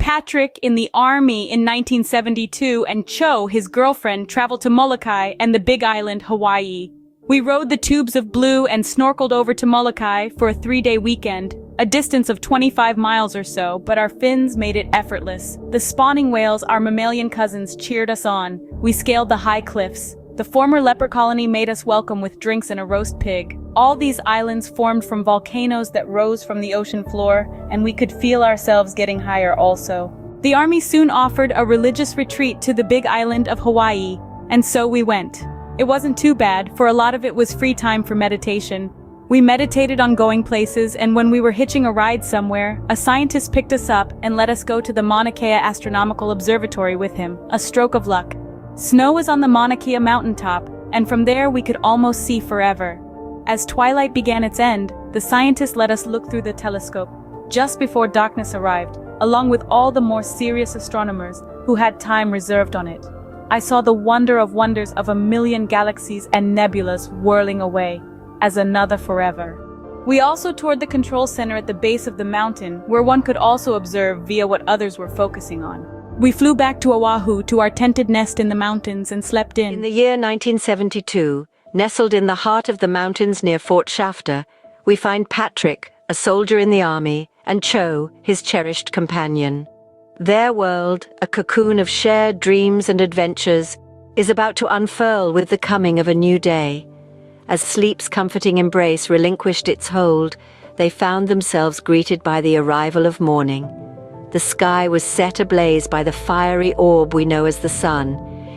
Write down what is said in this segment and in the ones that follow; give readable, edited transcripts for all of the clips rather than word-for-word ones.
Patrick in the army in 1972 and Cho, his girlfriend, traveled to Molokai and the Big Island, Hawaii. We rode the tubes of blue and snorkeled over to Molokai for a 3-day weekend, a distance of 25 miles or so, but our fins made it effortless. The spawning whales, our mammalian cousins, cheered us on. We scaled the high cliffs. The former leper colony made us welcome with drinks and a roast pig. All these islands formed from volcanoes that rose from the ocean floor, and we could feel ourselves getting higher also. The army soon offered a religious retreat to the Big Island of Hawaii, and so we went. It wasn't too bad, for a lot of it was free time for meditation. We meditated on going places, and when we were hitching a ride somewhere, a scientist picked us up and let us go to the Mauna Kea Astronomical Observatory with him, a stroke of luck. Snow was on the Mauna Kea mountaintop, and from there we could almost see forever. As twilight began its end, the scientist let us look through the telescope, just before darkness arrived, along with all the more serious astronomers who had time reserved on it. I saw the wonder of wonders of a million galaxies and nebulas whirling away, as another forever. We also toured the control center at the base of the mountain, where one could also observe via what others were focusing on. We flew back to Oahu to our tented nest in the mountains and slept in. In the year 1972, nestled in the heart of the mountains near Fort Shafter, we find Patrick, a soldier in the army, and Cho, his cherished companion. Their world, a cocoon of shared dreams and adventures, is about to unfurl with the coming of a new day. As sleep's comforting embrace relinquished its hold, they found themselves greeted by the arrival of morning. The sky was set ablaze by the fiery orb we know as the sun,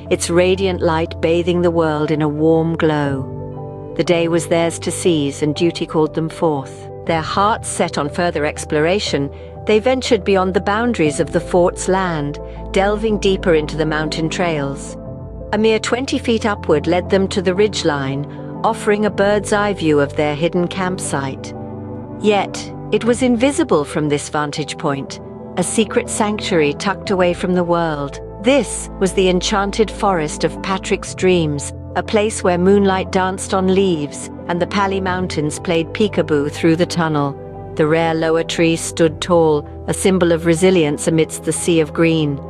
its radiant light bathing the world in a warm glow. The day was theirs to seize, and duty called them forth. Their hearts set on further exploration, they ventured beyond the boundaries of the fort's land, delving deeper into the mountain trails. A mere 20 feet upward led them to the ridgeline, offering a bird's-eye view of their hidden campsite. Yet, it was invisible from this vantage point, a secret sanctuary tucked away from the world. This was the enchanted forest of Patrick's dreams, a place where moonlight danced on leaves and the Pali Mountains played peekaboo through the tunnel. The rare lower trees stood tall, a symbol of resilience amidst the sea of green.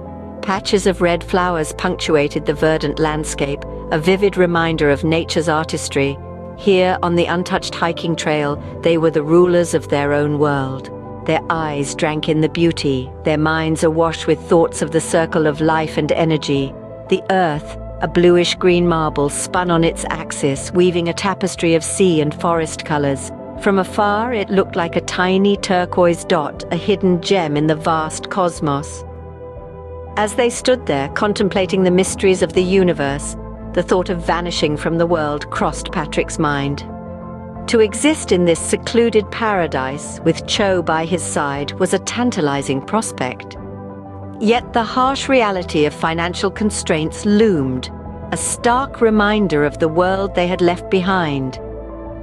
Patches of red flowers punctuated the verdant landscape, a vivid reminder of nature's artistry. Here, on the untouched hiking trail, they were the rulers of their own world. Their eyes drank in the beauty, their minds awash with thoughts of the circle of life and energy. The earth, a bluish-green marble, spun on its axis, weaving a tapestry of sea and forest colors. From afar, it looked like a tiny turquoise dot, a hidden gem in the vast cosmos. As they stood there, contemplating the mysteries of the universe, the thought of vanishing from the world crossed Patrick's mind. To exist in this secluded paradise, with Cho by his side, was a tantalizing prospect. Yet the harsh reality of financial constraints loomed, a stark reminder of the world they had left behind.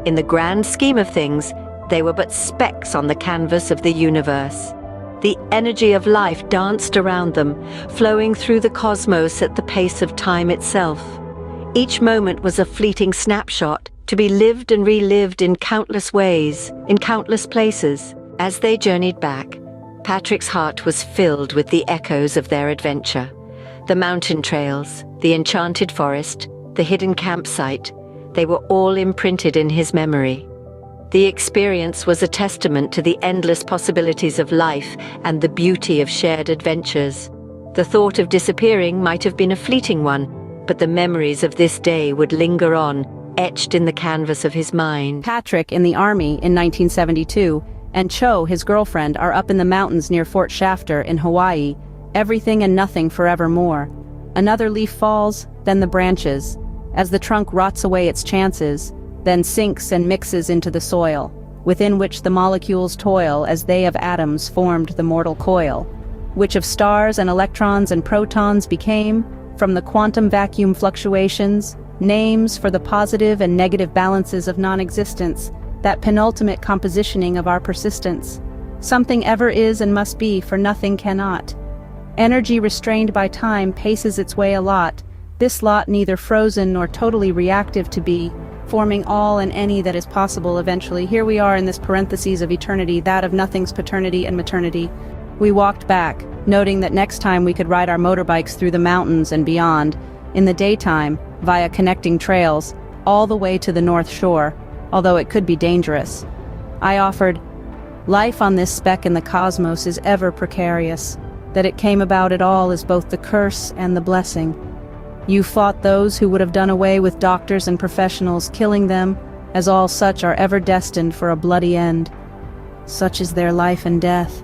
In the grand scheme of things, they were but specks on the canvas of the universe. The energy of life danced around them, flowing through the cosmos at the pace of time itself. Each moment was a fleeting snapshot, to be lived and relived in countless ways, in countless places. As they journeyed back, Patrick's heart was filled with the echoes of their adventure. The mountain trails, the enchanted forest, the hidden campsite, they were all imprinted in his memory. The experience was a testament to the endless possibilities of life and the beauty of shared adventures. The thought of disappearing might have been a fleeting one, but the memories of this day would linger on, etched in the canvas of his mind. Patrick in the army in 1972, and Cho, his girlfriend, are up in the mountains near Fort Shafter in Hawaii, everything and nothing forevermore. Another leaf falls, then the branches. As the trunk rots away its chances, then sinks and mixes into the soil, within which the molecules toil as they of atoms formed the mortal coil, which of stars and electrons and protons became, from the quantum vacuum fluctuations, names for the positive and negative balances of non-existence, that penultimate compositioning of our persistence. Something ever is and must be, for nothing cannot. Energy restrained by time paces its way a lot, this lot neither frozen nor totally reactive to be, forming all and any that is possible eventually. Here we are in this parentheses of eternity, that of nothing's paternity and maternity. We walked back, noting that next time we could ride our motorbikes through the mountains and beyond, in the daytime, via connecting trails, all the way to the North Shore, although it could be dangerous. I offered, "Life on this speck in the cosmos is ever precarious. That it came about at all is both the curse and the blessing. You fought those who would have done away with doctors and professionals, killing them, as all such are ever destined for a bloody end. Such is their life and death.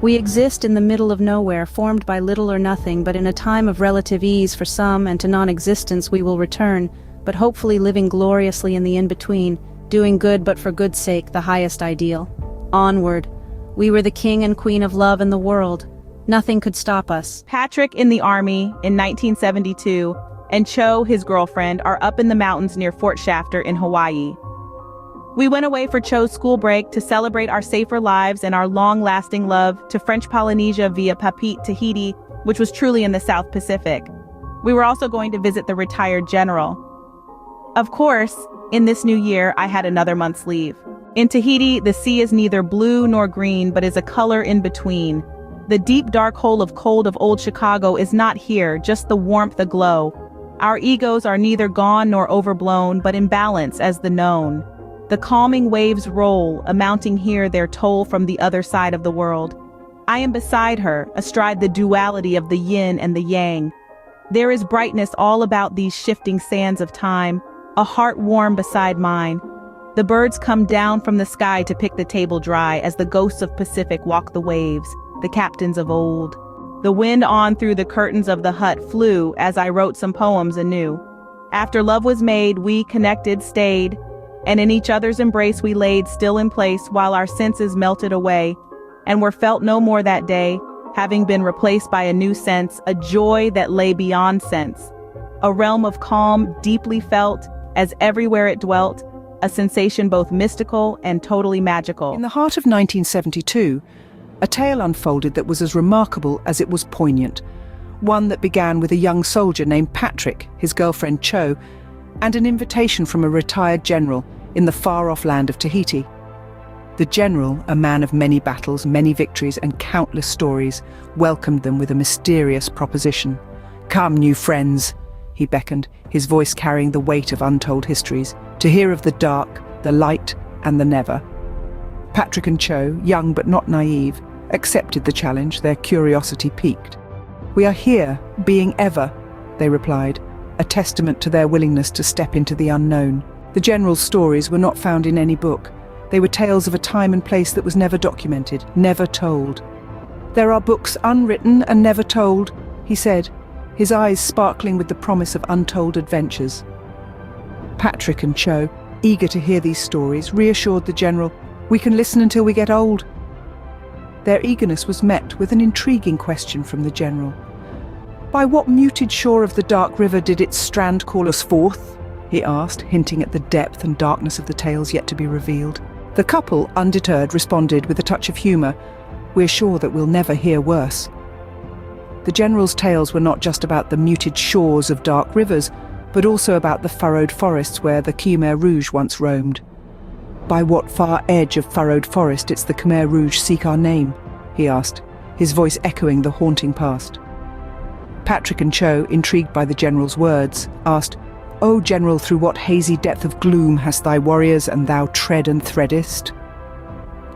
We exist in the middle of nowhere, formed by little or nothing, but in a time of relative ease for some and to non-existence we will return, but hopefully living gloriously in the in-between, doing good but for good's sake, the highest ideal. Onward. We were the king and queen of love in the world. Nothing could stop us." Patrick in the Army in 1972 and Cho, his girlfriend, are up in the mountains near Fort Shafter in Hawaii. We went away for Cho's school break to celebrate our safer lives and our long-lasting love to French Polynesia via Papeete, Tahiti, which was truly in the South Pacific. We were also going to visit the retired general. Of course, in this new year, I had another month's leave. In Tahiti, the sea is neither blue nor green, but is a color in between. The deep dark hole of cold of old Chicago is not here, just the warmth, the glow. Our egos are neither gone nor overblown, but in balance as the known. The calming waves roll, amounting here their toll from the other side of the world. I am beside her, astride the duality of the yin and the yang. There is brightness all about these shifting sands of time, a heart warm beside mine. The birds come down from the sky to pick the table dry as the ghosts of Pacific walk the waves, the captains of old. The wind on through the curtains of the hut flew as I wrote some poems anew. After love was made, we connected, stayed, and in each other's embrace we laid still in place while our senses melted away, and were felt no more that day, having been replaced by a new sense, a joy that lay beyond sense. A realm of calm, deeply felt, as everywhere it dwelt, a sensation both mystical and totally magical. In the heart of 1972, a tale unfolded that was as remarkable as it was poignant. One that began with a young soldier named Patrick, his girlfriend Cho, and an invitation from a retired general in the far-off land of Tahiti. The general, a man of many battles, many victories, and countless stories, welcomed them with a mysterious proposition. "Come, new friends," he beckoned, his voice carrying the weight of untold histories, "to hear of the dark, the light, and the never." Patrick and Cho, young but not naive, accepted the challenge, their curiosity piqued. "We are here, being ever," they replied, a testament to their willingness to step into the unknown. The general's stories were not found in any book. They were tales of a time and place that was never documented, never told. "There are books unwritten and never told," he said, his eyes sparkling with the promise of untold adventures. Patrick and Cho, eager to hear these stories, reassured the general, "We can listen until we get old." Their eagerness was met with an intriguing question from the general. "By what muted shore of the dark river did its strand call us forth?" he asked, hinting at the depth and darkness of the tales yet to be revealed. The couple, undeterred, responded with a touch of humour, "We're sure that we'll never hear worse." The general's tales were not just about the muted shores of dark rivers, but also about the furrowed forests where the Khmer Rouge once roamed. "By what far edge of furrowed forest did the Khmer Rouge seek our name?" he asked, his voice echoing the haunting past. Patrick and Cho, intrigued by the general's words, asked, "O general, through what hazy depth of gloom hast thy warriors and thou tread and threadest?"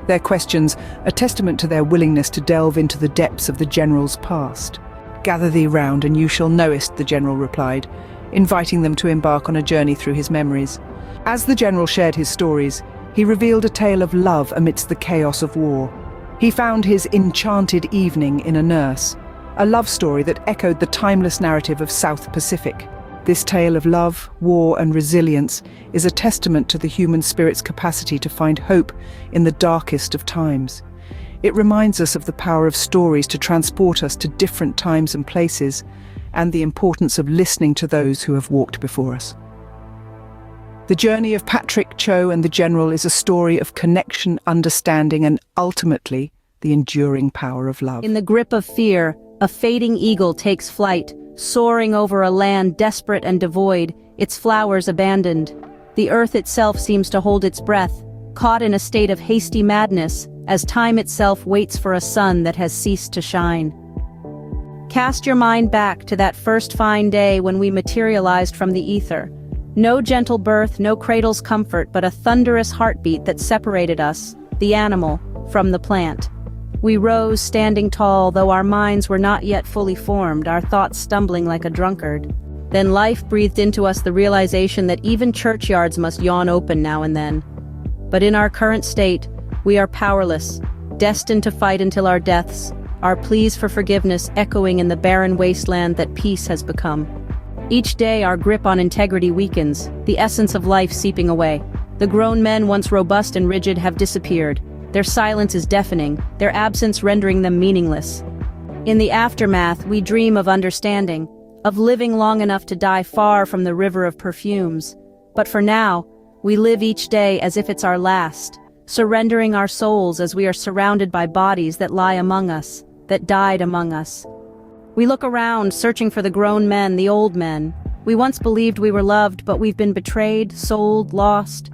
Their questions, a testament to their willingness to delve into the depths of the general's past. "Gather thee round and you shall knowest," the general replied, inviting them to embark on a journey through his memories. As the general shared his stories, he revealed a tale of love amidst the chaos of war. He found his enchanted evening in a nurse, a love story that echoed the timeless narrative of South Pacific. This tale of love, war, and resilience is a testament to the human spirit's capacity to find hope in the darkest of times. It reminds us of the power of stories to transport us to different times and places, and the importance of listening to those who have walked before us. The journey of Patrick, Cho, and the general is a story of connection, understanding, and ultimately, the enduring power of love. In the grip of fear, a fading eagle takes flight, soaring over a land desperate and devoid, its flowers abandoned. The earth itself seems to hold its breath, caught in a state of hasty madness, as time itself waits for a sun that has ceased to shine. Cast your mind back to that first fine day when we materialized from the ether. No gentle birth, no cradle's comfort, but a thunderous heartbeat that separated us, the animal, from the plant. We rose, standing tall, though our minds were not yet fully formed, our thoughts stumbling like a drunkard. Then life breathed into us the realization that even churchyards must yawn open now and then. But in our current state, we are powerless, destined to fight until our deaths, our pleas for forgiveness echoing in the barren wasteland that peace has become. Each day our grip on integrity weakens, the essence of life seeping away. The grown men once robust and rigid have disappeared. Their silence is deafening, their absence rendering them meaningless. In the aftermath, we dream of understanding, of living long enough to die far from the river of perfumes. But for now, we live each day as if it's our last, surrendering our souls as we are surrounded by bodies that lie among us, that died among us. We look around, searching for the grown men, the old men. We once believed we were loved, but we've been betrayed, sold, lost.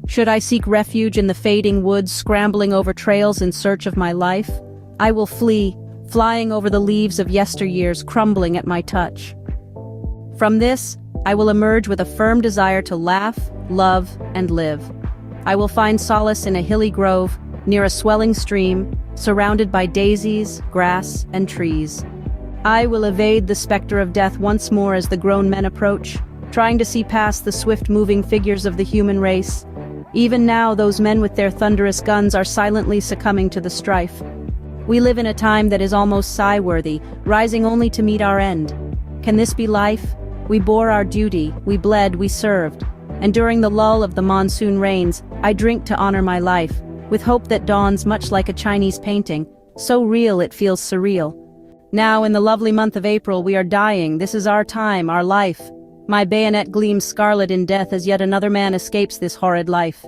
Should I seek refuge in the fading woods, scrambling over trails in search of my life? I will flee, flying over the leaves of yesteryears, crumbling at my touch. From this, I will emerge with a firm desire to laugh, love, and live. I will find solace in a hilly grove, near a swelling stream, surrounded by daisies, grass, and trees. I will evade the specter of death once more as the grown men approach, trying to see past the swift-moving figures of the human race. Even now, those men with their thunderous guns are silently succumbing to the strife. We live in a time that is almost sigh-worthy, rising only to meet our end. Can this be life? We bore our duty, we bled, we served. And during the lull of the monsoon rains, I drink to honor my life, with hope that dawns much like a Chinese painting, so real it feels surreal. Now, in the lovely month of April, we are dying. This is our time, our life. My bayonet gleams scarlet in death as yet another man escapes this horrid life.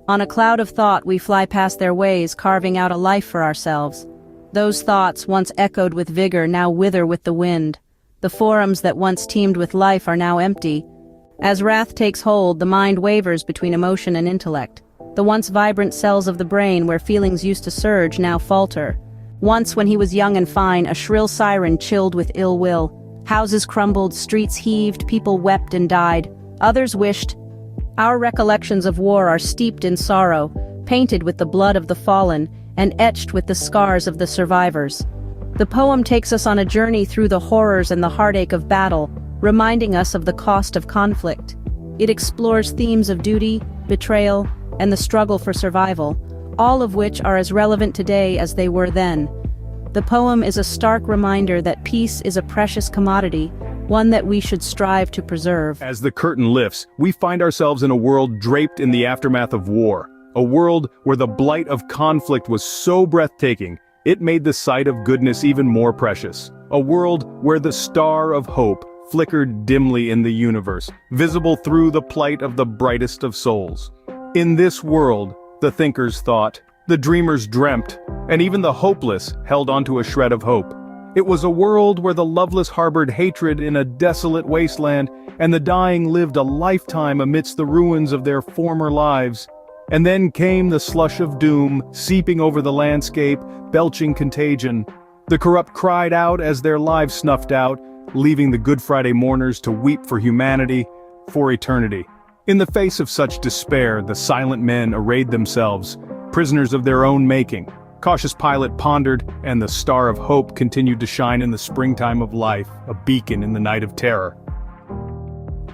On a cloud of thought, we fly past their ways, carving out a life for ourselves. Those thoughts, once echoed with vigor, now wither with the wind. The forums that once teemed with life are now empty. As wrath takes hold, the mind wavers between emotion and intellect. The once vibrant cells of the brain where feelings used to surge now falter. Once, when he was young and fine, a shrill siren chilled with ill will. Houses crumbled, streets heaved, people wept and died. Others wished. Our recollections of war are steeped in sorrow, painted with the blood of the fallen, and etched with the scars of the survivors. The poem takes us on a journey through the horrors and the heartache of battle, reminding us of the cost of conflict. It explores themes of duty, betrayal, and the struggle for survival, all of which are as relevant today as they were then. The poem is a stark reminder that peace is a precious commodity, one that we should strive to preserve. As the curtain lifts, we find ourselves in a world draped in the aftermath of war. A world where the blight of conflict was so breathtaking, it made the sight of goodness even more precious. A world where the star of hope flickered dimly in the universe, visible through the plight of the brightest of souls. In this world, the thinkers thought, the dreamers dreamt, and even the hopeless held onto a shred of hope. It was a world where the loveless harbored hatred in a desolate wasteland, and the dying lived a lifetime amidst the ruins of their former lives. And then came the slush of doom, seeping over the landscape, belching contagion. The corrupt cried out as their lives snuffed out, leaving the Good Friday mourners to weep for humanity, for eternity. In the face of such despair, the silent men arrayed themselves, prisoners of their own making. Cautious Pilate pondered, and the star of hope continued to shine in the springtime of life, a beacon in the night of terror.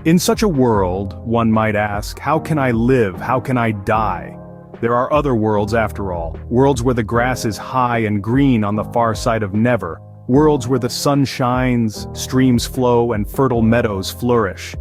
In such a world, one might ask, how can I live? How can I die? There are other worlds after all, worlds where the grass is high and green on the far side of never, worlds where the sun shines, streams flow, and fertile meadows flourish.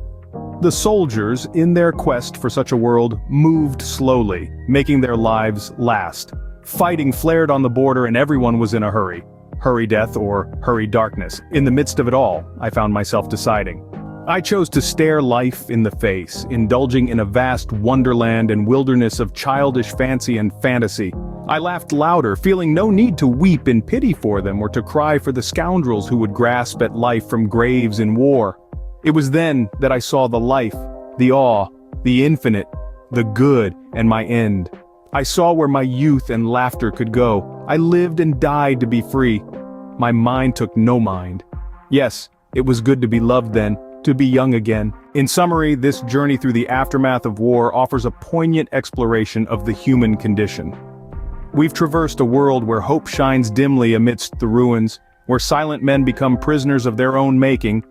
The soldiers, in their quest for such a world, moved slowly, making their lives last. Fighting flared on the border and everyone was in a hurry. Hurry death or hurry darkness. In the midst of it all, I found myself deciding. I chose to stare life in the face, indulging in a vast wonderland and wilderness of childish fancy and fantasy. I laughed louder, feeling no need to weep in pity for them or to cry for the scoundrels who would grasp at life from graves in war. It was then that I saw the life, the awe, the infinite, the good, and my end. I saw where my youth and laughter could go. I lived and died to be free. my mind took no mind. Yes, it was good to be loved then, to be young again. In summary, this journey through the aftermath of war offers a poignant exploration of the human condition. We've traversed a world where hope shines dimly amidst the ruins, where silent men become prisoners of their own making,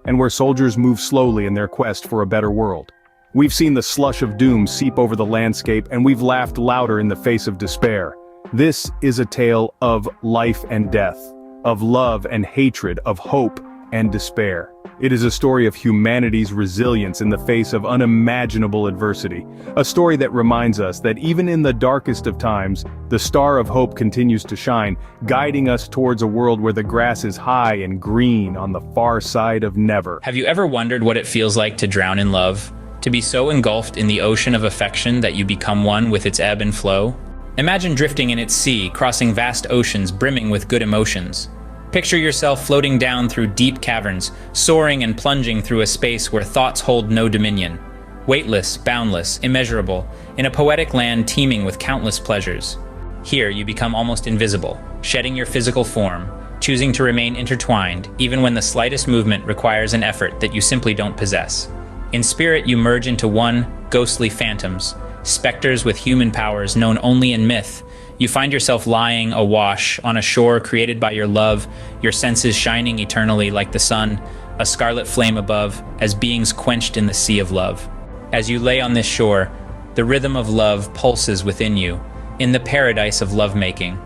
and where soldiers move slowly in their quest for a better world. We've seen the slush of doom seep over the landscape, and we've laughed louder in the face of despair. This is a tale of life and death, of love and hatred, of hope and despair. It is a story of humanity's resilience in the face of unimaginable adversity. A story that reminds us that even in the darkest of times, the star of hope continues to shine, guiding us towards a world where the grass is high and green on the far side of never. Have you ever wondered what it feels like to drown in love? To be so engulfed in the ocean of affection that you become one with its ebb and flow? Imagine drifting in its sea, crossing vast oceans brimming with good emotions. Picture yourself floating down through deep caverns, soaring and plunging through a space where thoughts hold no dominion. Weightless, boundless, immeasurable, in a poetic land teeming with countless pleasures. Here you become almost invisible, shedding your physical form, choosing to remain intertwined even when the slightest movement requires an effort that you simply don't possess. In spirit you merge into one, ghostly phantoms, specters with human powers known only in myth. You find yourself lying awash on a shore created by your love, your senses shining eternally like the sun, a scarlet flame above, as beings quenched in the sea of love. As you lay on this shore, the rhythm of love pulses within you, in the paradise of lovemaking.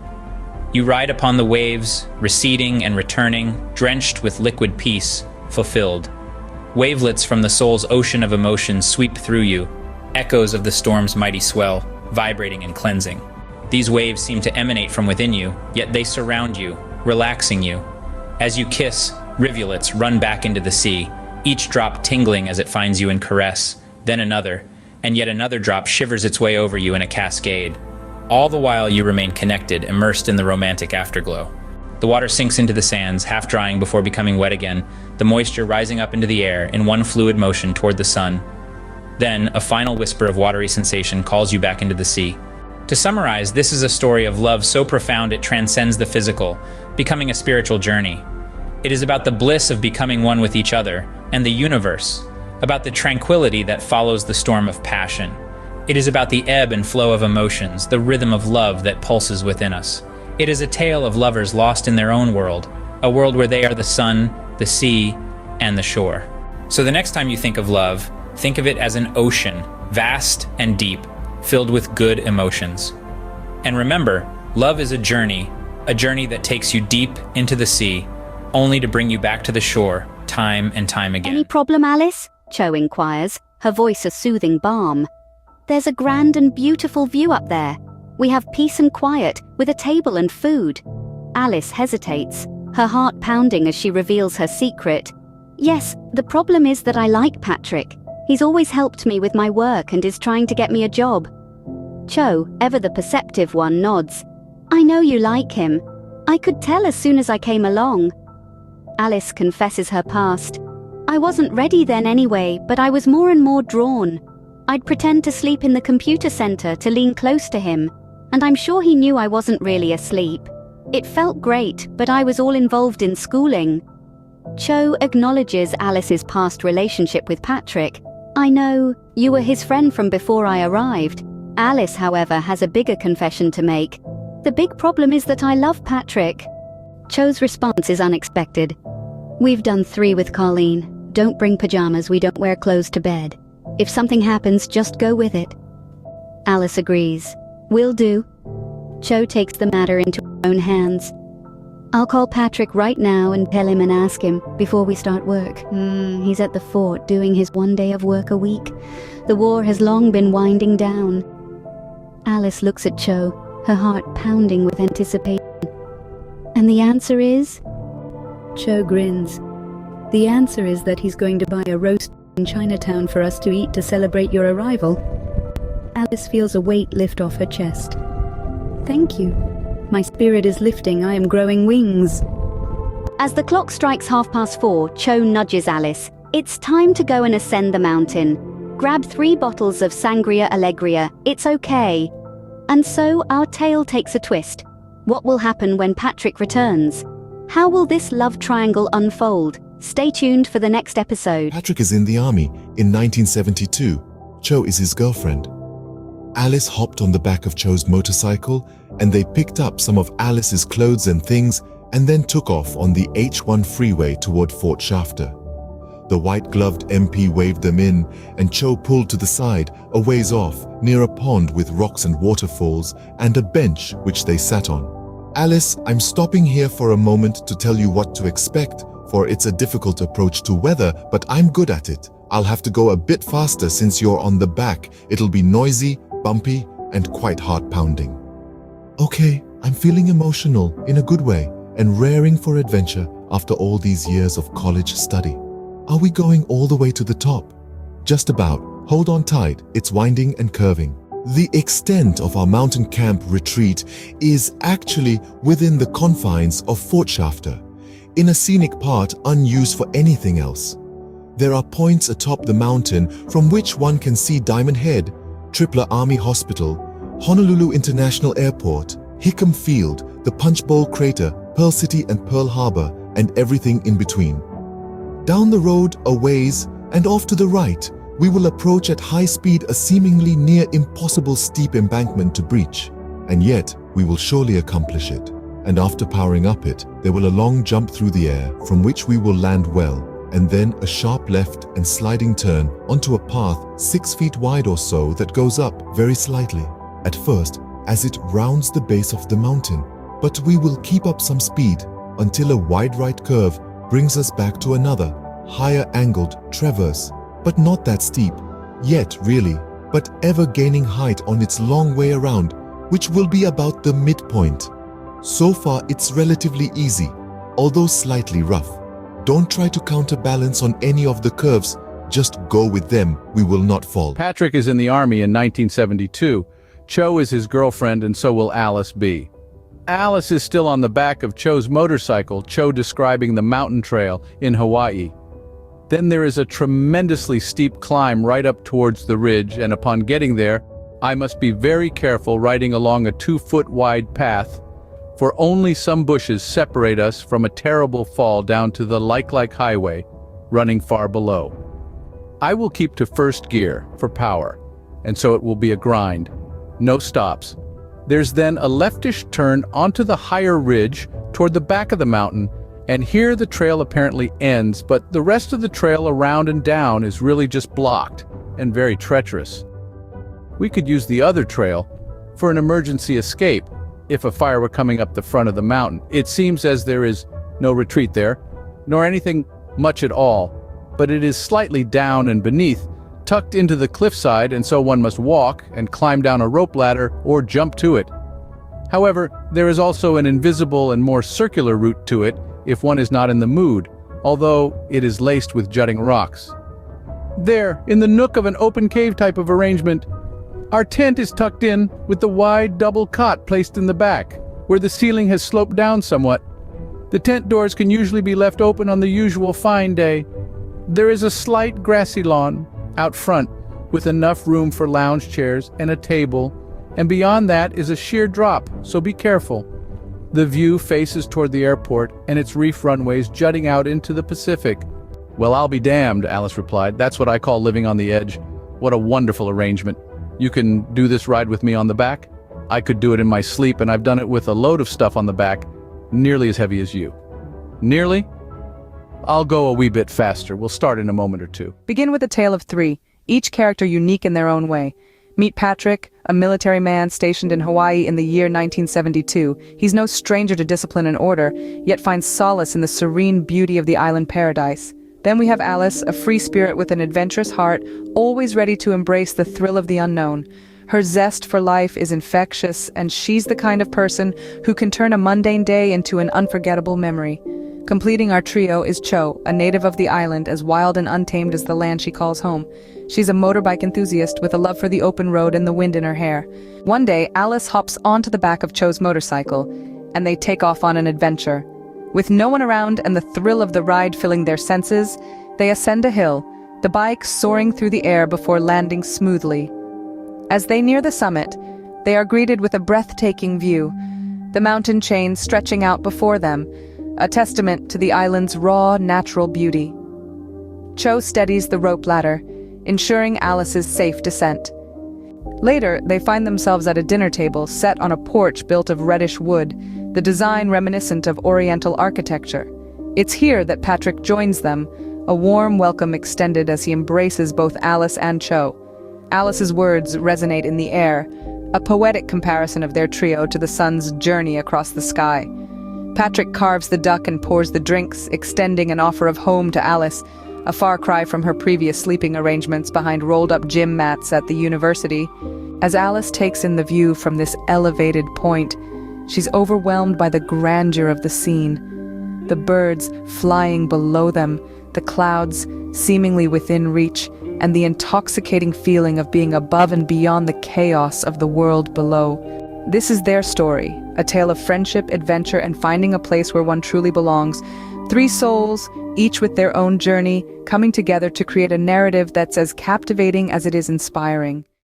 You ride upon the waves, receding and returning, drenched with liquid peace, fulfilled. Wavelets from the soul's ocean of emotions sweep through you, echoes of the storm's mighty swell, vibrating and cleansing. These waves seem to emanate from within you, yet they surround you, relaxing you. As you kiss, rivulets run back into the sea, each drop tingling as it finds you in caress, then another, and yet another drop shivers its way over you in a cascade. All the while you remain connected, immersed in the romantic afterglow. The water sinks into the sands, half drying before becoming wet again, the moisture rising up into the air in one fluid motion toward the sun. Then, a final whisper of watery sensation calls you back into the sea. To summarize, this is a story of love so profound it transcends the physical, becoming a spiritual journey. It is about the bliss of becoming one with each other and the universe, about the tranquility that follows the storm of passion. It is about the ebb and flow of emotions, the rhythm of love that pulses within us. It is a tale of lovers lost in their own world, a world where they are the sun, the sea, and the shore. So the next time you think of love, think of it as an ocean, vast and deep, filled with good emotions. And remember, love is a journey that takes you deep into the sea, only to bring you back to the shore, time and time again. Any problem, Alice? Cho inquires, her voice a soothing balm. There's a grand and beautiful view up there. We have peace and quiet, with a table and food. Alice hesitates, her heart pounding as she reveals her secret. Yes, the problem is that I like Patrick. He's always helped me with my work and is trying to get me a job. Cho, ever the perceptive one, nods. I know you like him. I could tell as soon as I came along. Alice confesses her past. I wasn't ready then anyway, but I was more and more drawn. I'd pretend to sleep in the computer center to lean close to him, and I'm sure he knew I wasn't really asleep. It felt great, but I was all involved in schooling. Cho acknowledges Alice's past relationship with Patrick. I know, you were his friend from before I arrived. Alice, however, has a bigger confession to make. The big problem is that I love Patrick. Cho's response is unexpected. We've done 3 with Colleen. Don't bring pajamas, we don't wear clothes to bed. If something happens, just go with it. Alice agrees. Will do. Cho takes the matter into her own hands. I'll call Patrick right now and tell him and ask him before we start work. He's at the fort doing his 1 day of work a week. The war has long been winding down. Alice looks at Cho, her heart pounding with anticipation. And the answer is? Cho grins. The answer is that he's going to buy a roast in Chinatown for us to eat to celebrate your arrival. Alice feels a weight lift off her chest. Thank you. My spirit is lifting, I am growing wings. As the clock strikes 4:30, Cho nudges Alice. It's time to go and ascend the mountain. Grab 3 bottles of Sangria Alegria, it's okay. And so our tale takes a twist. What will happen when Patrick returns? How will this love triangle unfold? Stay tuned for the next episode. Patrick is in the army in 1972. Cho is his girlfriend. Alice hopped on the back of Cho's motorcycle and they picked up some of Alice's clothes and things and then took off on the H1 freeway toward Fort Shafter. The white-gloved MP waved them in and Cho pulled to the side, a ways off, near a pond with rocks and waterfalls and a bench which they sat on. Alice, I'm stopping here for a moment to tell you what to expect, for it's a difficult approach to weather, but I'm good at it. I'll have to go a bit faster since you're on the back. It'll be noisy, bumpy, and quite heart-pounding. Okay, I'm feeling emotional in a good way and raring for adventure after all these years of college study. Are we going all the way to the top? Just about. Hold on tight, it's winding and curving. The extent of our mountain camp retreat is actually within the confines of Fort Shafter, in a scenic part unused for anything else. There are points atop the mountain from which one can see Diamond Head, Tripler Army Hospital, Honolulu International Airport, Hickam Field, the Punch Bowl Crater, Pearl City and Pearl Harbor, and everything in between. Down the road a ways and off to the right, we will approach at high speed a seemingly near impossible steep embankment to breach. And yet, we will surely accomplish it. And after powering up it, there will a long jump through the air from which we will land well, and then a sharp left and sliding turn onto a path 6 feet wide or so that goes up very slightly, at first as it rounds the base of the mountain. But we will keep up some speed until a wide right curve brings us back to another, higher angled traverse, but not that steep, yet really, but ever gaining height on its long way around, which will be about the midpoint. So far it's relatively easy, although slightly rough. Don't try to counterbalance on any of the curves, just go with them, we will not fall. Patrick is in the army in 1972. Cho is his girlfriend and so will Alice be. Alice is still on the back of Cho's motorcycle, Cho describing the mountain trail in Hawaii. Then there is a tremendously steep climb right up towards the ridge, and upon getting there, I must be very careful riding along a 2-foot wide path, for only some bushes separate us from a terrible fall down to the like highway, running far below. I will keep to first gear for power, and so it will be a grind. No stops. There's then a leftish turn onto the higher ridge toward the back of the mountain, and here the trail apparently ends, but the rest of the trail around and down is really just blocked and very treacherous. We could use the other trail for an emergency escape if a fire were coming up the front of the mountain. It seems as there is no retreat there, nor anything much at all, but it is slightly down and beneath, tucked into the cliffside, and so one must walk and climb down a rope ladder or jump to it. However, there is also an invisible and more circular route to it if one is not in the mood, although it is laced with jutting rocks. There, in the nook of an open cave type of arrangement, our tent is tucked in with the wide double cot placed in the back, where the ceiling has sloped down somewhat. The tent doors can usually be left open on the usual fine day. There is a slight grassy lawn out front with enough room for lounge chairs and a table, and beyond that is a sheer drop, so be careful. The view faces toward the airport and its reef runways jutting out into the Pacific. Well, I'll be damned, Alice replied. That's what I call living on the edge. What a wonderful arrangement. You can do this ride with me on the back? I could do it in my sleep, and I've done it with a load of stuff on the back, nearly as heavy as you. Nearly? I'll go a wee bit faster. We'll start in a moment or two. Begin with a tale of 3, each character unique in their own way. Meet Patrick, a military man stationed in Hawaii in the year 1972. He's no stranger to discipline and order, yet finds solace in the serene beauty of the island paradise. Then we have Alice, a free spirit with an adventurous heart, always ready to embrace the thrill of the unknown. Her zest for life is infectious, and she's the kind of person who can turn a mundane day into an unforgettable memory. Completing our trio is Cho, a native of the island, as wild and untamed as the land she calls home. She's a motorbike enthusiast with a love for the open road and the wind in her hair. One day, Alice hops onto the back of Cho's motorcycle, and they take off on an adventure. With no one around and the thrill of the ride filling their senses, they ascend a hill, the bike soaring through the air before landing smoothly. As they near the summit, they are greeted with a breathtaking view, the mountain chain stretching out before them, a testament to the island's raw, natural beauty. Cho steadies the rope ladder, ensuring Alice's safe descent. Later, they find themselves at a dinner table set on a porch built of reddish wood, the design reminiscent of Oriental architecture. It's here that Patrick joins them, a warm welcome extended as he embraces both Alice and Cho. Alice's words resonate in the air, a poetic comparison of their trio to the sun's journey across the sky. Patrick carves the duck and pours the drinks, extending an offer of home to Alice, a far cry from her previous sleeping arrangements behind rolled-up gym mats at the university. As Alice takes in the view from this elevated point, she's overwhelmed by the grandeur of the scene. The birds flying below them, the clouds seemingly within reach, and the intoxicating feeling of being above and beyond the chaos of the world below. This is their story, a tale of friendship, adventure, and finding a place where one truly belongs. Three souls, each with their own journey, coming together to create a narrative that's as captivating as it is inspiring.